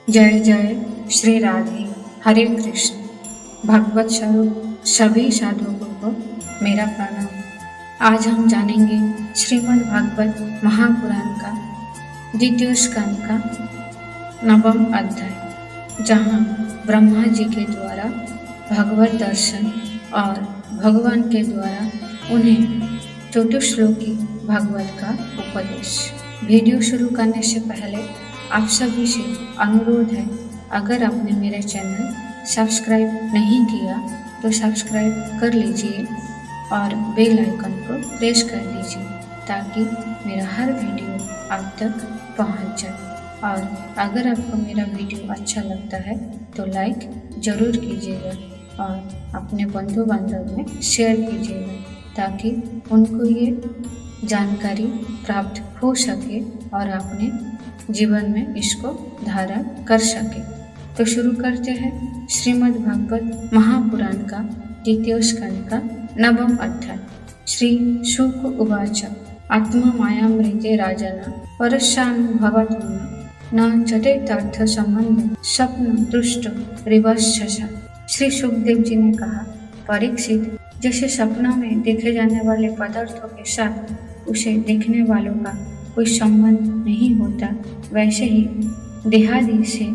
जय जय श्री राधे। हरे कृष्ण। भगवत स्वरूप सभी साधुओं को मेरा प्रणाम। आज हम जानेंगे श्रीमद् भागवत महापुराण का द्वितीय स्कंद का 9वां अध्याय, जहाँ ब्रह्मा जी के द्वारा भगवत दर्शन और भगवान के द्वारा उन्हें चतुश्लोकी भागवत का उपदेश। वीडियो शुरू करने से पहले आप सभी से अनुरोध है, अगर आपने मेरे चैनल सब्सक्राइब नहीं किया तो सब्सक्राइब कर लीजिए और बेल आइकन को प्रेस कर दीजिए ताकि मेरा हर वीडियो आप तक पहुंच जाए। और अगर आपको मेरा वीडियो अच्छा लगता है तो लाइक ज़रूर कीजिएगा और अपने बंधु बांधव में शेयर कीजिएगा ताकि उनको ये जानकारी प्राप्त हो सके और अपने जीवन में इसको धारण कर सके। तो शुरू करते हैं श्रीमद् भागवत महापुराण का द्वितीय स्कंद का 9वां अध्याय। श्री शुक उवाच आत्मा मायामृते राजन परस्यानुभवत्म न चतुर्थार्थ संबंध स्वप्न दृष्ट रिवशसा। श्री सुखदेव जी ने कहा, परीक्षित, जैसे सपनों में देखे जाने वाले पदार्थों के साथ उसे देखने वालों का कोई संबंध नहीं होता, वैसे ही देहादि से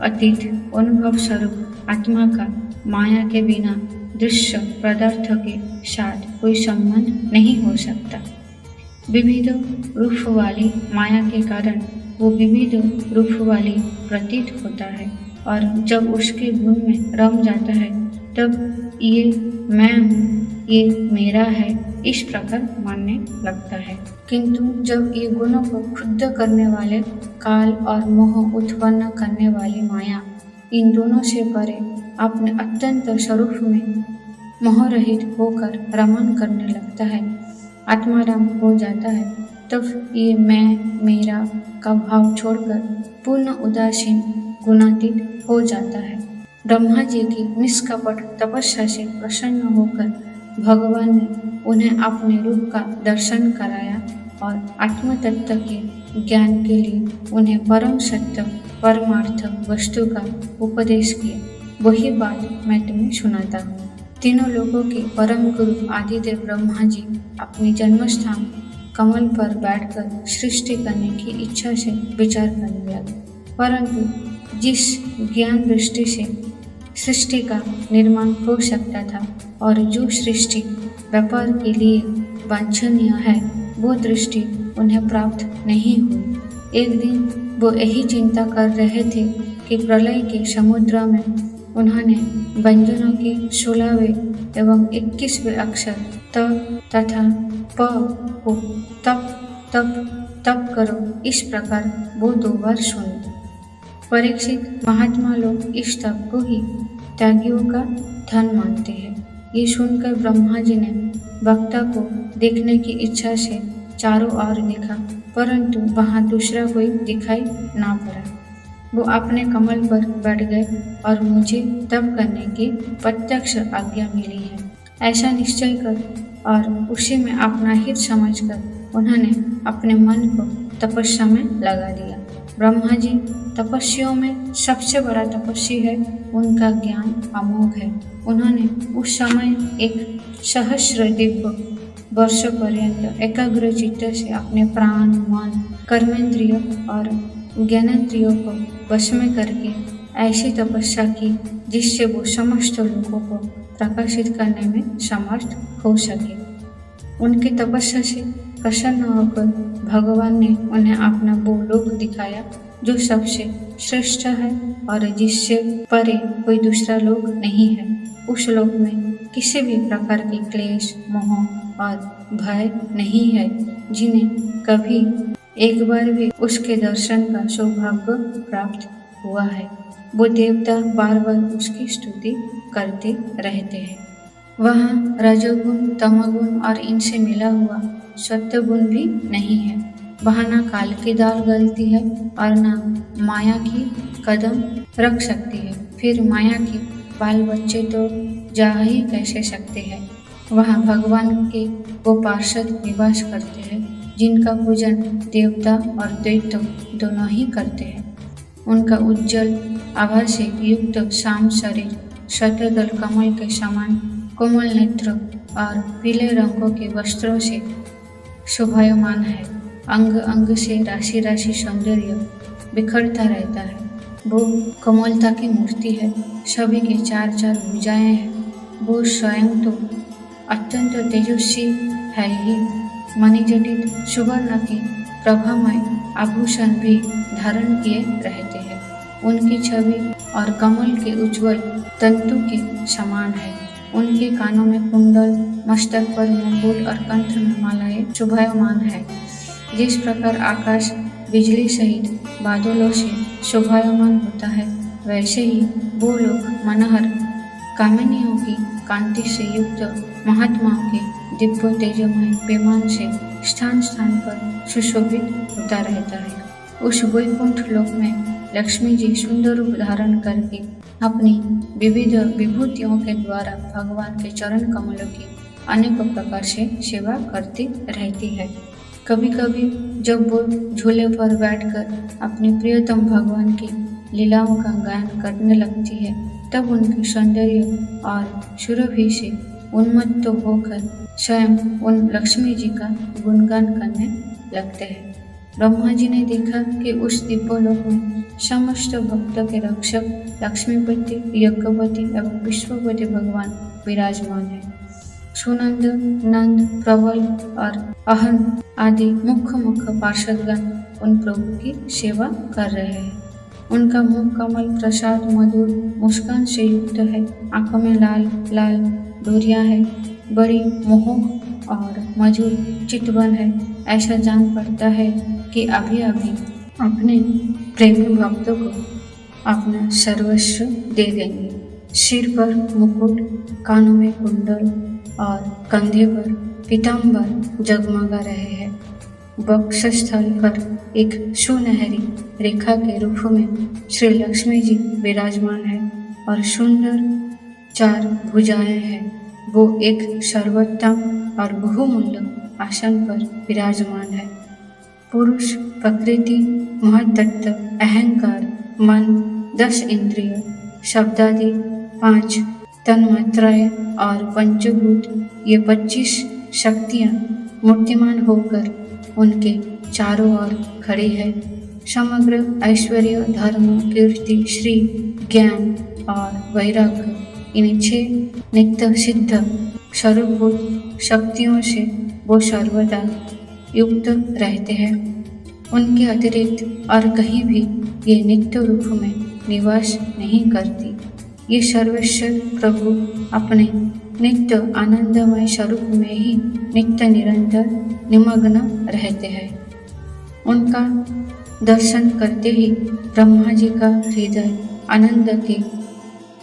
अतीत अनुभव स्वरूप आत्मा का माया के बिना दृश्य पदार्थों के साथ कोई संबंध नहीं हो सकता। विविध रूप वाली माया के कारण वो विविध रूप वाली प्रतीत होता है और जब उसके गुण में रम जाता है तब ये मैं हूँ, ये मेरा है, इस प्रकार मानने लगता है। किंतु जब ये गुणों को क्षुब्ध करने वाले काल और मोह उत्पन्न करने वाली माया इन दोनों से परे अपने अत्यंत स्वरूप में मोहरहित होकर रमण करने लगता है, आत्माराम हो जाता है, तब ये मैं मेरा का भाव छोड़कर पूर्ण उदासीन गुणातीत हो जाता है। ब्रह्मा जी की निष्कपट तपस्या से प्रसन्न होकर भगवान ने उन्हें अपने रूप का दर्शन कराया और आत्म तत्व के ज्ञान के लिए उन्हें परम सत्य परमार्थ वस्तु का उपदेश किया। वही बात मैं तुम्हें सुनाता हूँ। तीनों लोगों के परम गुरु आदिदेव ब्रह्मा जी अपनी जन्मस्थान कमल पर बैठकर सृष्टि करने की इच्छा से विचार करने लगे, परंतु जिस ज्ञान दृष्टि से सृष्टि का निर्माण हो सकता था और जो सृष्टि व्यापार के लिए वांछनीय है, वो दृष्टि उन्हें प्राप्त नहीं हुई। एक दिन वो यही चिंता कर रहे थे कि प्रलय के समुद्र में उन्होंने व्यंजनों के 16वें एवं 21वें अक्षर त तथा प को तप तप तप करो इस प्रकार वो 2 बार सुने। परीक्षित, महात्मा लोग इस तप को ही त्यागियों का धन मानते हैं। ये सुनकर ब्रह्मा जी ने वक्ता को देखने की इच्छा से चारों ओर देखा, परंतु वहाँ दूसरा कोई दिखाई ना पड़ा। वो अपने कमल पर बैठ गए और मुझे तप करने की प्रत्यक्ष आज्ञा मिली है, ऐसा निश्चय कर और उसी में अपना हित समझकर उन्होंने अपने मन को तपस्या में लगा दिया। ब्रह्मा जी तपस्वियों में सबसे बड़ा तपस्वी है, उनका ज्ञान अमोघ है। उन्होंने उस समय 1 सहस्र दिव्य वर्षों पर्यंत एकाग्र चित्त से अपने प्राण, मन, कर्मेंद्रिय और ज्ञानेंद्रियों को वश में करके ऐसी तपस्या की जिससे वो समस्त लोगों को प्रकाशित करने में समर्थ हो सके। उनकी तपस्या से प्रसन्न होकर भगवान ने उन्हें अपना वो लोक दिखाया जो सबसे श्रेष्ठ है और जिससे परे कोई दूसरा लोक नहीं है। उस लोक में किसी भी प्रकार के क्लेश, मोह और भय नहीं है, जिन्हें कभी एक बार भी उसके दर्शन का सौभाग्य प्राप्त हुआ है। वो देवता बार बार उसकी स्तुति करते रहते हैं। वहाँ रजोगुण, तमोगुण और इनसे मिला हुआ सत्वगुण भी नहीं है। वहाँ ना काल की दाल गलती है और ना माया की कदम रख सकती है। फिर माया के बाल बच्चे तो जा ही कैसे सकते हैं। वहाँ भगवान के वो पार्षद निवास करते हैं जिनका पूजन देवता और दैत्य दोनों ही करते हैं। उनका उज्जवल आभा से युक्त श्याम शरीर शतदल कमल के समान कोमल नेत्र और पीले रंगों के वस्त्रों से शोभायमान है। अंग अंग से राशि राशि सौंदर्य बिखरता रहता है। वो कोमलता की मूर्ति है। सभी के चार चार भुजाएं हैं। वो स्वयं तो अत्यंत तेजस्वी है ही, मणिजटित सुवर्ण के प्रभामय आभूषण भी धारण किए रहते हैं। उनकी छवि और कमल के उज्ज्वल तंतु के समान है। उनके कानों में कुंडल, मस्तक पर मुकुट और कंठ में मालाएं शोभायमान है। जिस प्रकार आकाश बिजली सहित बादलों से शोभायमान होता है, वैसे ही वो लोग मनोहर कामिनियों की कांति से युक्त महात्माओं के दिव्य तेजोमय पैमान से स्थान स्थान पर सुशोभित होता रहता है। उस वैकुंठ लोक में लक्ष्मी जी सुंदर रूप धारण करके अपनी विविध विभूतियों के द्वारा भगवान के चरण कमलों की अनेक प्रकार से सेवा करती रहती है। कभी कभी जब वो झूले पर बैठकर अपने प्रियतम भगवान की लीलाओं का गायन करने लगती है, तब उनकी सौंदर्य और सुरभि से उन्मत्त होकर स्वयं उन लक्ष्मी जी का गुणगान करने लगते हैं। ब्रह्मा जी ने देखा कि उस दिव्यलोक में समस्त भक्तों के रक्षक लक्ष्मीपति, यज्ञपति एवं विश्वपति भगवान विराजमान है। सुनंद, नंद, प्रबल और अहन आदि मुख्य पार्षदगण उन प्रभु की सेवा कर रहे हैं। उनका मुख कमल प्रसाद मधुर मुस्कान से युक्त है। आंखों में लाल लाल डोरियां है। बड़ी मोहक और मधुर चितवन है। ऐसा जान पड़ता है कि अभी अभी अपने प्रेमी भक्तों को अपना सर्वस्व दे देंगे। सिर पर मुकुट, कानों में कुंडल और कंधे पर पीताम्बर जगमगा रहे हैं। वक्षस्थल पर एक सुनहरी रेखा के रूप में श्री लक्ष्मी जी विराजमान है और सुंदर चार भुजाएं हैं। वो एक सर्वोत्तम और बहुमूल्य आसन पर विराजमान है। पुरुष, प्रकृति, महत्तत्व, अहंकार, मन, 10 इंद्रिय, शब्दादि 5 तन्मात्राएं और पंचभूत, ये 25 शक्तियां मूर्तिमान होकर उनके चारों ओर खड़ी है। समग्र ऐश्वर्य, धर्म, कीर्ति, श्री, ज्ञान और वैराग्य, इन 6 नित्य सिद्ध सर्वभूत शक्तियों से वो सर्वदा युक्त रहते हैं। उनके अतिरिक्त और कहीं भी ये नित्य रूप में निवास नहीं करती। ये सर्वेश्वर प्रभु अपने नित्य आनंदमय स्वरूप में ही नित्य निरंतर निमग्न रहते हैं। उनका दर्शन करते ही ब्रह्मा जी का हृदय आनंद के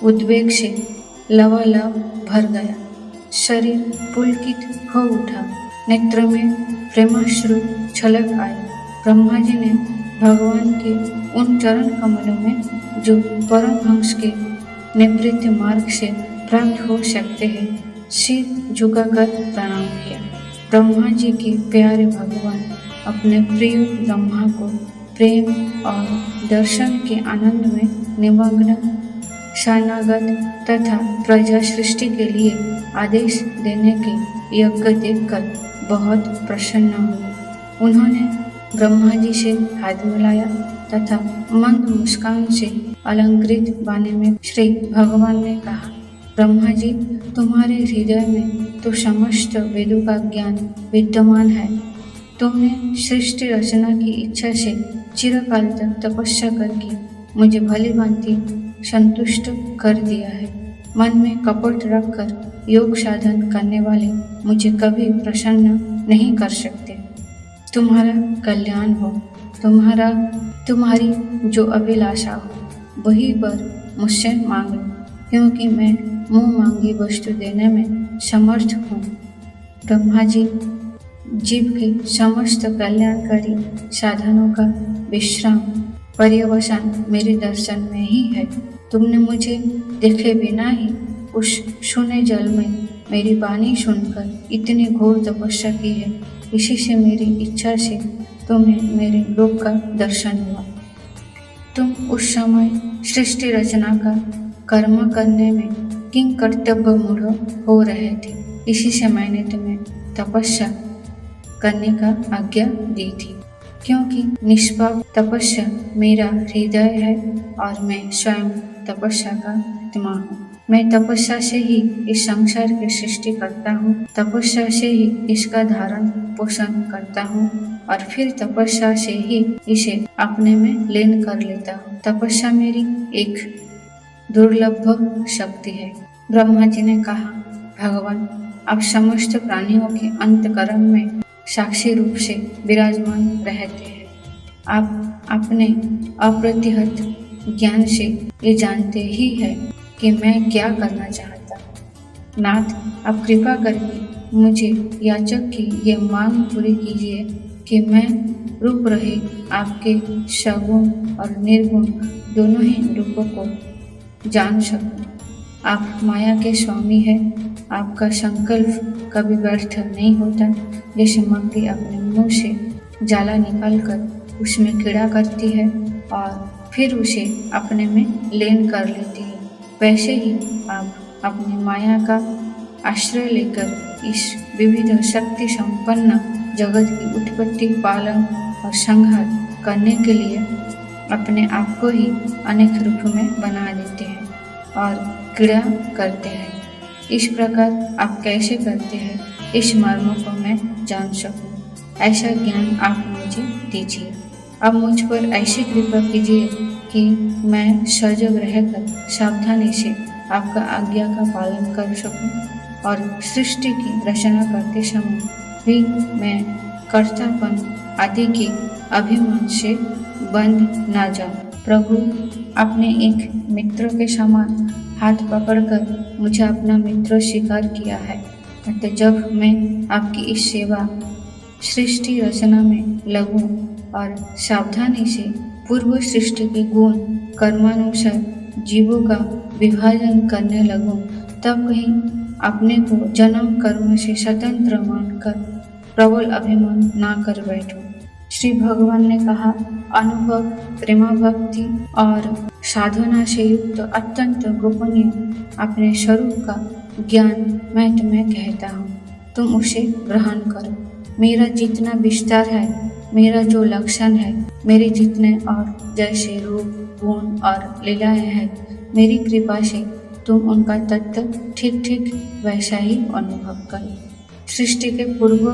उद्वेग से लबालब भर गया। शरीर पुलकित हो उठा। नेत्र में प्रेमाश्रु छलक आए। ब्रह्मा जी ने भगवान के उन चरण कमलों में जो परमहंस के निवृत्ति मार्ग से प्राप्त हो सकते हैं, सिर झुकाकर प्रणाम किया। ब्रह्मा जी के प्यारे भगवान अपने प्रिय ब्रह्मा को प्रेम और दर्शन के आनंद में निमग्न शरणागत तथा प्रजा सृष्टि के लिए आदेश देने के यज्ञ देखकर बहुत प्रसन्न हुए। उन्होंने ब्रह्मा जी से हाथ मिलाया तथा मंद मुस्कान से अलंकृत वाणी में श्री भगवान ने कहा, ब्रह्मा जी, तुम्हारे हृदय में तो समस्त वेदों का ज्ञान विद्यमान है। तुमने सृष्टि रचना की इच्छा से चिरकाल तक तपस्या करके मुझे भली भांति संतुष्ट कर दिया है। मन में कपट रखकर योग साधन करने वाले मुझे कभी प्रसन्न नहीं कर सकते। तुम्हारा कल्याण हो। तुम्हारी जो अभिलाषा हो वही वर मुझसे मांग लो, क्योंकि मैं मुँह मांगी वस्तु देने में समर्थ हूँ। ब्रह्मा जी, जीव के समस्त कल्याणकारी साधनों का विश्राम पर्यवसान मेरे दर्शन में ही है। तुमने मुझे देखे बिना ही उस शून्य जल में मेरी वाणी सुनकर इतनी घोर तपस्या की है। इसी से मेरी इच्छा से तुम्हें मेरे लोक का दर्शन हुआ। तुम उस समय सृष्टि रचना का कर्म करने में किंग कर्तव्य मूढ़ हो रहे थे, इसी से मैंने तुम्हें तपस्या करने का आज्ञा दी थी, क्योंकि निष्पाप तपस्या मेरा हृदय है और मैं स्वयं तपस्या का आत्मा हूँ। मैं तपस्या से ही इस संसार की सृष्टि करता हूँ, तपस्या से ही इसका धारण पोषण करता हूँ और फिर तपस्या से ही इसे अपने में लीन कर लेता हूँ। तपस्या मेरी एक दुर्लभ शक्ति है। ब्रह्मा जी ने कहा, भगवान आप समस्त प्राणियों के अंतकरण में साक्षी रूप से विराजमान रहते हैं। आप अपने अप्रतिहत ज्ञान से ये जानते ही है कि मैं क्या करना चाहता हूँ। नाथ, आप कृपा करके मुझे याचक की ये मांग पूरी कीजिए कि मैं रूप रहे आपके सगुण और निर्गुण दोनों ही रूपों को जान सकूं। आप माया के स्वामी हैं, आपका संकल्प कभी व्यर्थ नहीं होता। जैसे मकड़ी अपने मुंह से जाला निकालकर उसमें कीड़ा करती है और फिर उसे अपने में लीन कर लेती है, वैसे ही आप अपनी माया का आश्रय लेकर इस विविध शक्ति संपन्न जगत की उत्पत्ति, पालन और संहार करने के लिए अपने आप को ही अनेक रूप में बना देते हैं और क्रीड़ा करते हैं। इस प्रकार आप कैसे करते हैं, इस मर्म को मैं जान सकूं, ऐसा ज्ञान आप मुझे दीजिए। अब मुझ पर ऐसी कृपा कीजिए कि मैं सजग रहकर सावधानी से आपका आज्ञा का पालन कर सकूं और सृष्टि की रचना करते समय भी मैं कर्तापन आदि के अभिमान से बंध ना जाऊं। प्रभु, आपने एक मित्र के समान हाथ पकड़कर मुझे अपना मित्र स्वीकार किया है, अतः जब मैं आपकी इस सेवा सृष्टि रचना में लगूं और सावधानी से पूर्व सृष्टि के गुण कर्मानुसार जीवों का विभाजन करने लगूं, तब कहीं अपने को जन्म कर्म से स्वतंत्र मानकर प्रबल अभिमान ना कर बैठूं। श्री भगवान ने कहा, अनुभव, प्रेम भक्ति और साधना से युक्त अत्यंत गोपनीय अपने स्वरूप का ज्ञान मैं तुम्हें कहता हूँ, तुम उसे ग्रहण करो। मेरा जितना विस्तार है, मेरा जो लक्षण है, मेरे जितने और जैसे रूप, गुण और लीलाएं हैं, मेरी कृपा से तुम उनका तत्व ठीक ठीक वैसा ही अनुभव करो। सृष्टि के पूर्व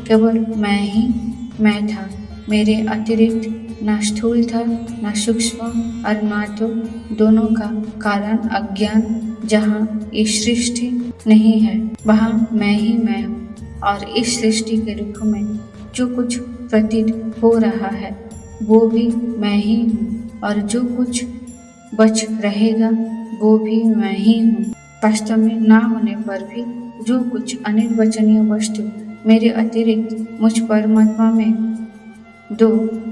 केवल मैं था, मेरे अतिरिक्त न स्थूल था, न सूक्ष्म और न तो दोनों का कारण अज्ञान। जहाँ इस सृष्टि नहीं है, वहाँ मैं ही मैं हूँ और इस सृष्टि के रूप में जो कुछ प्रतीत हो रहा है वो भी मैं ही हूँ और जो कुछ बच रहेगा वो भी मैं ही हूँ। वास्तव में ना होने पर भी जो कुछ अनिर्वचनीय वस्तु मेरे अतिरिक्त मुझ परमात्मा में दो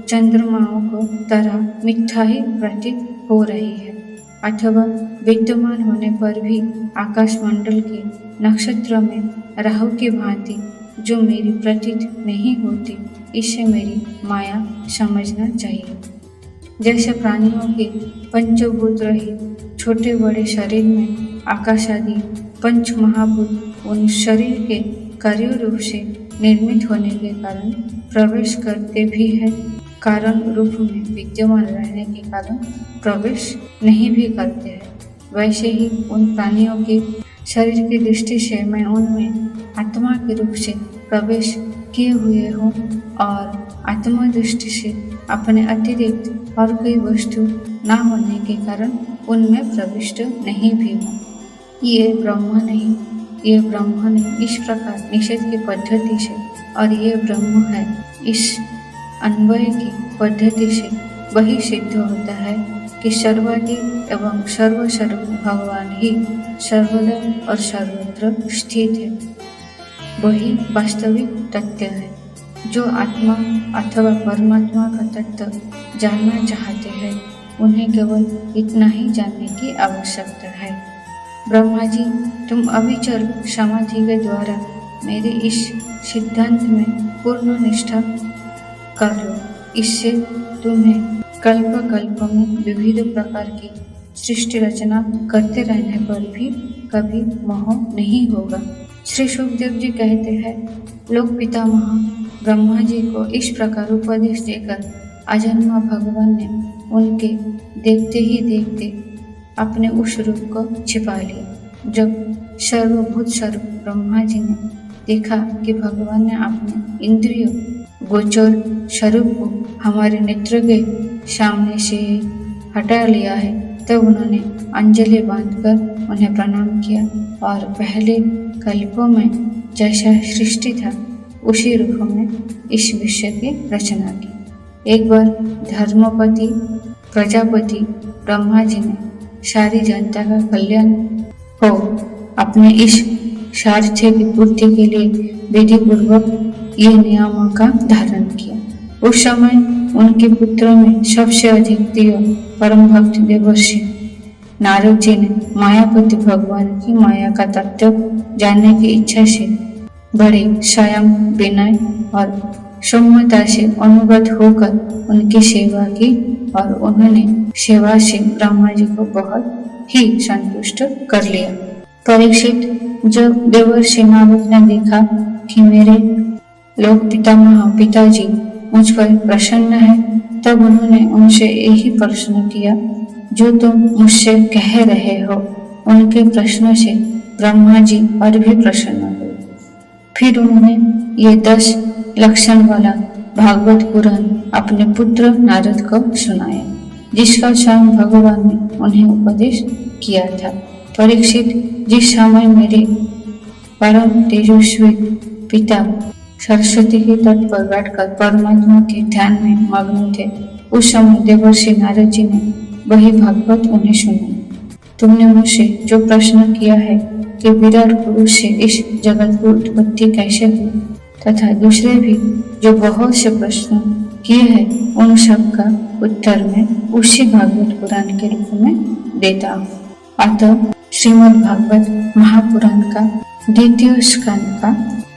चंद्रमाओं को तरह मिथ्या ही प्रतीत हो रही है, अथवा विद्यमान होने पर भी आकाश मंडल के नक्षत्र में राहु की भांति जो मेरी प्रतीत नहीं होती, इसे मेरी माया समझना चाहिए। जैसे प्राणियों के पंचभूत रहित छोटे बड़े शरीर में आकाश आदि पंच महाभूत उन शरीर के कार्य रूप से निर्मित होने के कारण प्रवेश करते भी है, कारण रूप में विद्यमान रहने के कारण प्रवेश नहीं भी करते हैं। वैसे ही उन प्राणियों के शरीर की दृष्टि से मैं उनमें आत्मा के रूप से प्रवेश किए हुए हूँ और आत्मा दृष्टि से अपने अतिरिक्त और कोई वस्तु न होने के कारण उनमें प्रविष्ट नहीं भी हूँ। ये ब्रह्म नहीं इस प्रकार निषेध की पद्धति से और ये ब्रह्म है इस अन्वय की पद्धति से वही सिद्ध होता है कि सर्वाधिक एवं सर्वस्वरूप भगवान ही सर्वदा और सर्वत्र स्थित है। वही वास्तविक तथ्य है। जो आत्मा अथवा परमात्मा का तत्व जानना चाहते हैं, उन्हें केवल इतना ही जानने की आवश्यकता है। ब्रह्मा जी, तुम अविचल समाधि के द्वारा मेरे इस सिद्धांत में पूर्ण निष्ठा कर लो। इससे तुम्हें कल्प कल्प में विविध प्रकार की सृष्टि रचना करते रहने पर भी कभी मोह नहीं होगा। श्री सुखदेव जी कहते हैं, लोक पितामह ब्रह्मा जी को इस प्रकार उपदेश देकर अजन्मा भगवान ने उनके देखते ही देखते अपने उस रूप को छिपा लिया। जब सर्वभूत स्वरूप ब्रह्मा जी ने देखा कि भगवान ने अपने इंद्रिय गोचर स्वरूप को हमारे नेत्र के सामने से हटा लिया है, तब उन्होंने अंजलि बांधकर उन्हें प्रणाम किया और पहले कल्पों में जैसा सृष्टि था उसी रूप में इस विश्व की रचना की। एक बार धर्मपति प्रजापति ब्रह्मा जी ने सारी जनता का कल्याण हो अपने इस स्वार्थ की पूर्ति के लिए विधि पूर्वक ये नियमों का धारण किया। उस समय उनके पुत्रों में सबसे अधिक प्रिय परम भक्त देवर्षि नारद जी ने मायापति भगवान की माया का तत्व जानने की इच्छा से बड़े स्वयं विनय और सौम्यता से अनुगत होकर उनकी सेवा की और उन्होंने सेवा से ब्रह्मा जी को बहुत ही संतुष्ट कर लिया। परीक्षित, जब देवर्षि नारद ने देखा कि मेरे लोक पितामह पिताजी मुझ पर प्रसन्न है, तब उन्होंने उनसे यही प्रश्न किया जो तुम मुझसे कह रहे हो। उनके प्रश्न से ब्रह्मा जी और भी प्रसन्न हुए। फिर उन्होंने ये 10 लक्षण वाला भागवत पुराण अपने पुत्र नारद को सुनाया, जिसका स्वयं भगवान ने उन्हें उपदेश किया था। परीक्षित, जिस समय मेरे परम तेजस्वी पिता सरस्वती के तट पर बैठकर परमात्मा के ध्यान में मग्न थे, उस समय देवर्षि नारद जी ने वही भागवत उन्हें सुनाई। तुमने मुझसे जो प्रश्न किया है कि विराट पुरुष से इस जगत की उत्पत्ति कैसे हुई, तथा दूसरे भी जो बहुत से प्रश्न किए हैं, उन सब का उत्तर मैं उसी भागवत पुराण के रूप में देता हूँ। अतः श्रीमद् भागवत महापुराण का द्वितीय स्कंद का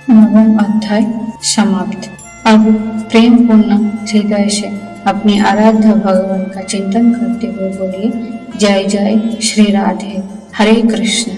9वां अध्याय समाप्त। अब प्रेम पूर्ण हृदय से अपने आराध्य भगवान का चिंतन करते हुए बोलिए, जय जय श्री राधे, हरे कृष्ण।